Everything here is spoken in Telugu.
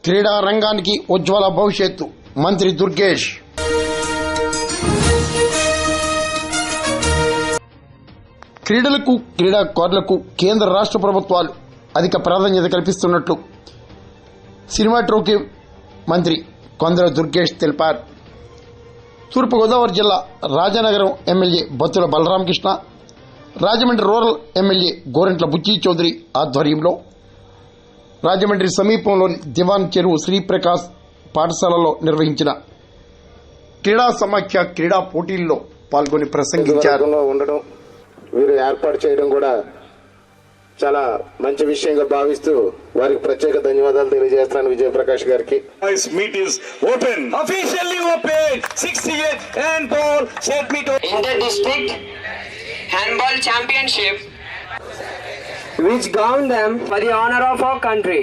క్రీడా రంగానికి ఉజ్వల భవిష్యత్తు మంత్రి దుర్గేష్. క్రీడలకు క్రీడాకారులకు కేంద్ర రాష్ట్ర ప్రభుత్వాలు అధిక ప్రాధాన్యత కల్పిస్తున్నట్లు సినిమాటోగ్రఫీ మంత్రి కొందర దుర్గేష్ తెలిపారు. తూర్పుగోదావరి జిల్లా Rajanagaram MLA Battula Balaramakrishna, Rajahmundry rural MLA Gorantla Buchi Chowdary ఆధ్వర్యంలో రాజమండ్రి సమీపంలోని దివాన్ చెరువు శ్రీప్రకాశ్ పాఠశాలలో నిర్వహించిన క్రీడా సమాఖ్య క్రీడా పోటీల్లో పాల్గొని ప్రసంగించారు. ఉండడం వీరు ఏర్పాటు చేయడం కూడా చాలా మంచి విషయంగా భావిస్తూ వారికి ప్రత్యేక ధన్యవాదాలు తెలియజేస్తున్నాను విజయప్రకాష్ గారికి. Meet is open. Officially open. 68 handball set meet. Inter-district handball championship which gown them for the honor of our country.